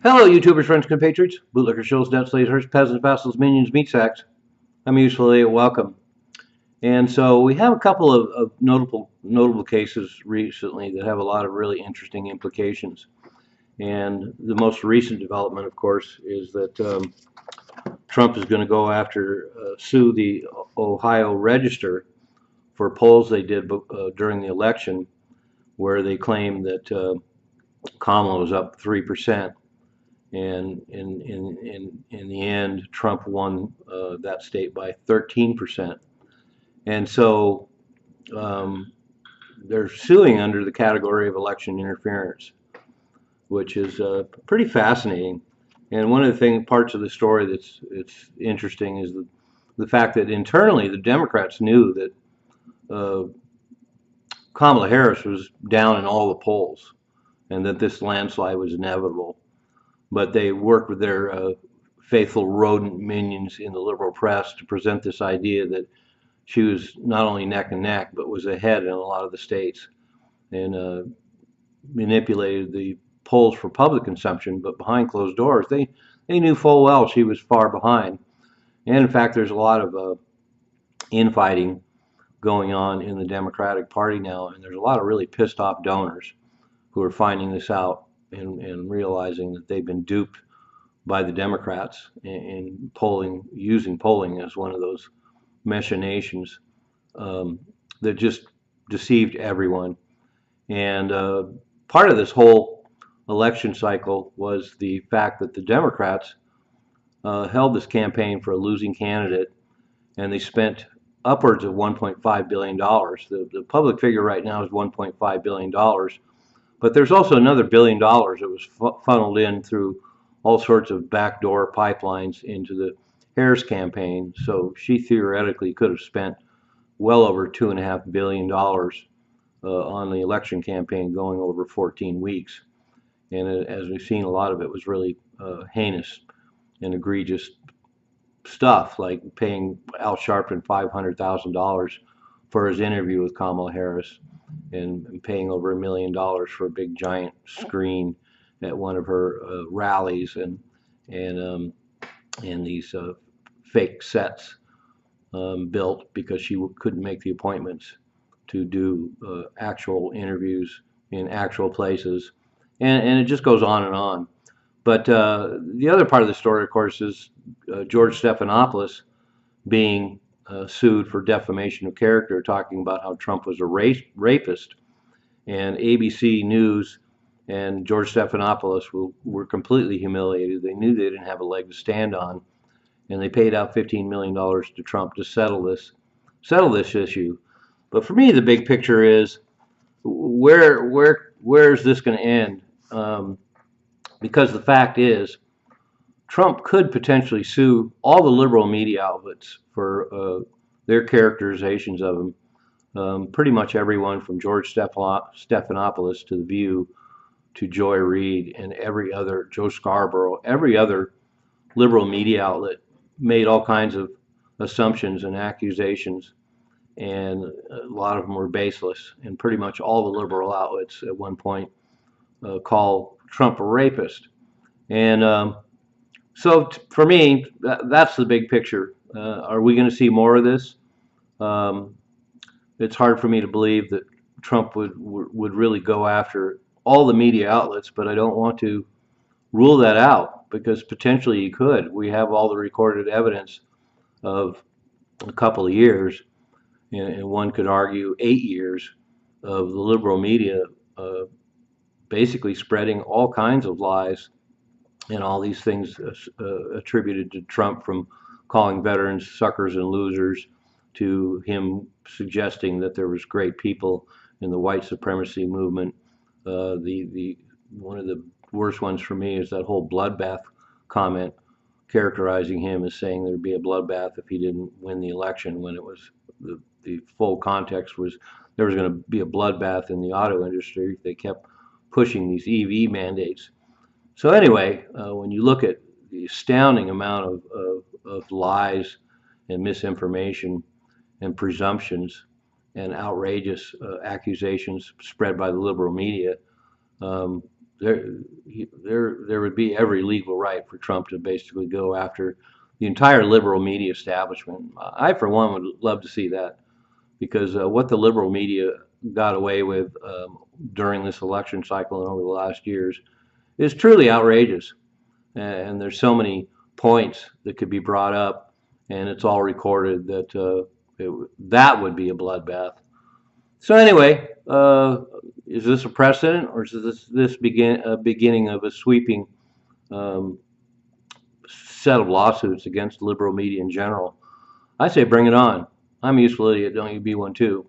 Hello, YouTubers, friends, compatriots, bootlickers, shills, debt slayers, peasants, vassals, minions, meat sacks. I'm usually welcome. And so we have a couple of notable cases recently that have a lot of really interesting implications. And the most recent development, of course, is that Trump is going to go after sue the Ohio Register for polls they did during the election, where they claimed that Kamala was up 3%. And in the end, Trump won that state by 13%. And so um, they're suing under the category of election interference, which is pretty fascinating. And one of the parts of the story that's it's interesting is the fact that internally the Democrats knew that uh, Kamala Harris was down in all the polls and that this landslide was inevitable. But they worked with their faithful rodent minions in the liberal press to present this idea that she was not only neck and neck, but was ahead in a lot of the states, and manipulated the polls for public consumption. But behind closed doors, they knew full well she was far behind. And in fact, there's a lot of infighting going on in the Democratic Party now, and there's a lot of really pissed off donors who are finding this out and realizing that they've been duped by the Democrats in polling, using polling as one of those machinations um, that just deceived everyone. And part of this whole election cycle was the fact that the Democrats held this campaign for a losing candidate, and they spent upwards of $1.5 billion. The public figure right now is $1.5 billion. But there's also another $1 billion that was funneled in through all sorts of backdoor pipelines into the Harris campaign. So she theoretically could have spent well over $2.5 billion on the election campaign going over 14 weeks. And as we've seen, a lot of it was really heinous and egregious stuff, like paying Al Sharpton $500,000 for his interview with Kamala Harris, and paying over $1 million for a big giant screen at one of her rallies, and and these fake sets built because she couldn't make the appointments to do actual interviews in actual places, and it just goes on and on. But the other part of the story, of course, is George Stephanopoulos being sued for defamation of character, talking about how Trump was a rapist. And ABC News and George Stephanopoulos were completely humiliated. They knew they didn't have a leg to stand on, and they paid out $15 million to Trump to settle this issue. But for me, the big picture is where is this going to end? Because the fact is, Trump could potentially sue all the liberal media outlets for their characterizations of him. Pretty much everyone from George Stephanopoulos to The View to Joy Reid and every other, Joe Scarborough, every other liberal media outlet made all kinds of assumptions and accusations, and a lot of them were baseless. And pretty much all the liberal outlets at one point call Trump a rapist. And so for me, that's the big picture. Are we going to see more of this? Um, it's hard for me to believe that Trump would really go after all the media outlets, but I don't want to rule that out because potentially he could. We have all the recorded evidence of a couple of years, and one could argue 8 years of the liberal media basically spreading all kinds of lies and all these things attributed to Trump, from calling veterans suckers and losers to him suggesting that there was great people in the white supremacy movement. The one of the worst ones for me is that whole bloodbath comment, characterizing him as saying there'd be a bloodbath if he didn't win the election, when it was the full context was there was going to be a bloodbath in the auto industry. They kept pushing these EV mandates. So anyway, when you look at the astounding amount of lies and misinformation and presumptions and outrageous accusations spread by the liberal media, um, there would be every legal right for Trump to basically go after the entire liberal media establishment. I, for one, would love to see that because what the liberal media got away with during this election cycle and over the last years is truly outrageous. And there's so many points that could be brought up, and it's all recorded that that would be a bloodbath. So anyway, is this a precedent, or is this beginning of a sweeping um, set of lawsuits against liberal media in general? I say bring it on. I'm a useful idiot. Don't you be one too?